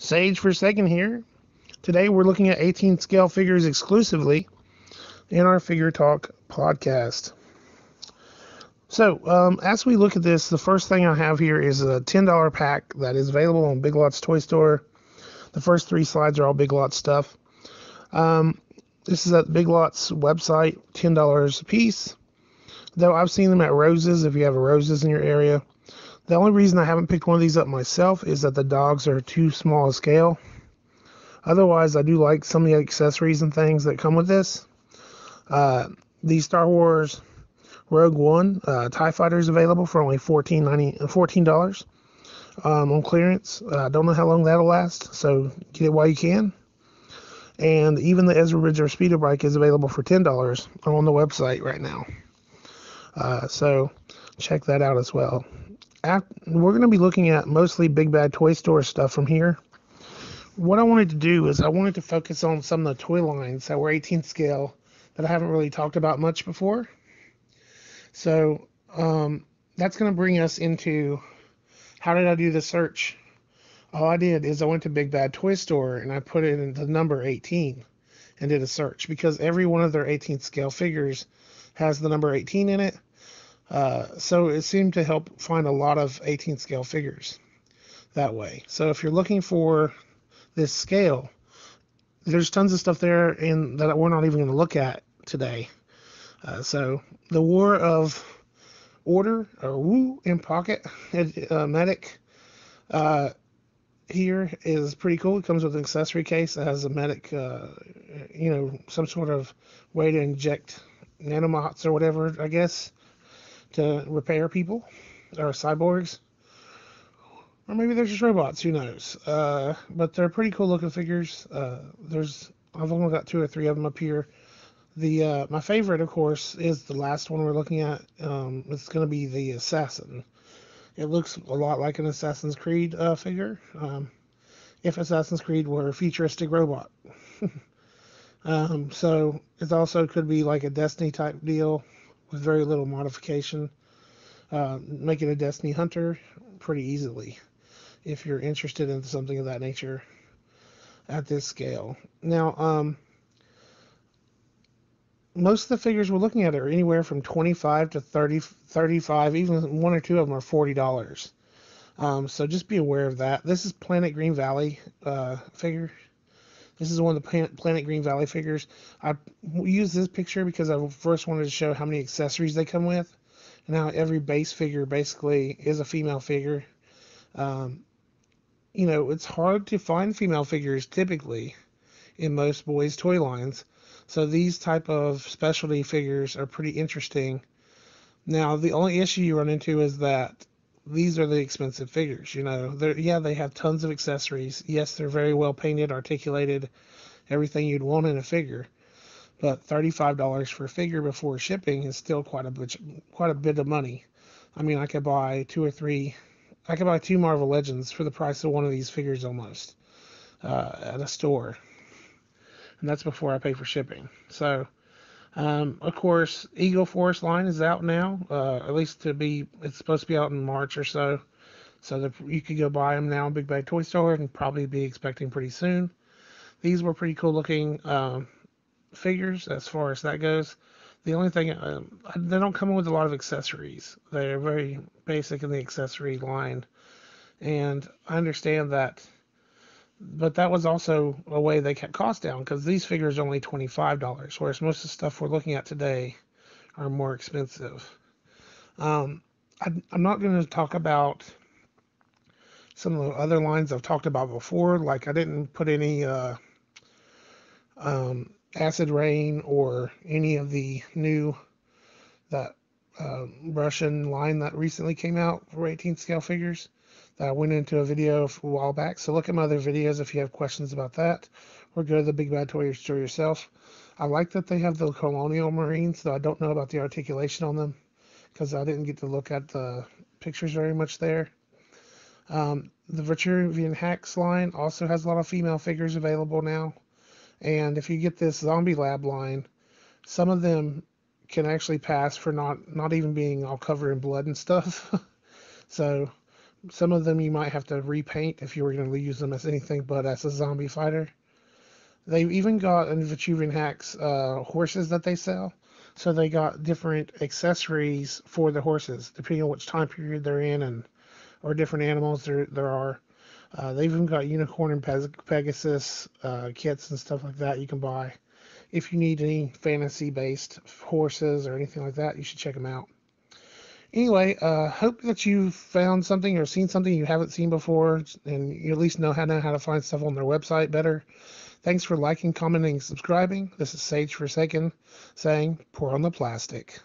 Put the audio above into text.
Sage for a second here. Today we're looking at 18 scale figures exclusively in our Figure Talk podcast. So, as we look at this, the first thing I have here is a $10 pack that is available on Big Lots Toy Store. The first 3 slides are all Big Lots stuff. This is at Big Lots website, $10 a piece. Though I've seen them at Rose's if you have a Rose's in your area. The only reason I haven't picked one of these up myself is that the dogs are too small a scale. Otherwise, I do like some of the accessories and things that come with this. The Star Wars Rogue One TIE Fighter is available for only $14 on clearance. Don't know how long that'll last, so get it while you can. And even the Ezra Bridger Speeder Bike is available for $10 on the website right now. So check that out as well. We're going to be looking at mostly Big Bad Toy Store stuff from here. What I wanted to do is I wanted to focus on some of the toy lines that were 18 scale that I haven't really talked about much before. So that's going to bring us into how did I do the search? All I did is I went to Big Bad Toy Store and I put in the number 18 and did a search because every one of their 18 scale figures has the number 18 in it. So it seemed to help find a lot of 18 scale figures that way. So if you're looking for this scale, there's tons of stuff there that we're not even going to look at today. So the War of Order, or Woo in Pocket Medic here is pretty cool. It comes with an accessory case that has a medic, some sort of way to inject nanobots or whatever, I guess, to repair people or cyborgs. Or maybe they're just robots, who knows. But they're pretty cool looking figures. I've only got 2 or 3 of them up here. My favorite, of course, is the last one we're looking at. It's going to be the Assassin. It looks a lot like an Assassin's Creed figure. If Assassin's Creed were a futuristic robot. So it also could be like a Destiny type deal with very little modification. Make it a Destiny Hunter pretty easily if you're interested in something of that nature at this scale. Now, most of the figures we're looking at are anywhere from 25 to 30, 35, even 1 or 2 of them are $40. So just be aware of that. This is Planet Green Valley figure. This is one of the Planet Green Valley figures. I used this picture because I first wanted to show how many accessories they come with. And how every base figure basically is a female figure. It's hard to find female figures typically in most boys' toy lines. So these type of specialty figures are pretty interesting. Now, the only issue you run into is that these are the expensive figures. They have tons of accessories. Yes, they're very well painted, articulated, everything you'd want in a figure. But $35 for a figure before shipping is still quite a bit of money. I mean, I could buy 2 Marvel Legends for the price of one of these figures almost at a store. And that's before I pay for shipping. So, of course, Eagle Force line is out now. At least it's supposed to be out in March or so. So you could go buy them now in Big Bad Toy Store and probably be expecting pretty soon. These were pretty cool looking figures as far as that goes. The only thing, they don't come with a lot of accessories. They're very basic in the accessory line. And I understand that. But that was also a way they kept costs down because these figures are only $25, whereas most of the stuff we're looking at today are more expensive. I'm not going to talk about some of the other lines I've talked about before. Like I didn't put any Acid Rain or any of the new Russian line that recently came out for 18 scale figures. I went into a video a while back, so look at my other videos if you have questions about that, or go to the Big Bad Toy Store yourself. I like that they have the Colonial Marines, though I don't know about the articulation on them, because I didn't get to look at the pictures very much there. The Vitruvian H.A.C.K.S line also has a lot of female figures available now, and if you get this Zombie Lab line, some of them can actually pass for not even being all covered in blood and stuff. So Some of them you might have to repaint if you were going to use them as anything but as a zombie fighter. They've even got in Vitruvian Hacks horses that they sell. So they got different accessories for the horses, depending on which time period they're in, and or different animals there are. They've even got unicorn and Pegasus kits and stuff like that you can buy. If you need any fantasy-based horses or anything like that, you should check them out. Anyway, hope that you found something or seen something you haven't seen before, and you at least know how to find stuff on their website better. Thanks for liking, commenting, and subscribing. This is Sage for H.A.C.K.S saying, pour on the plastic.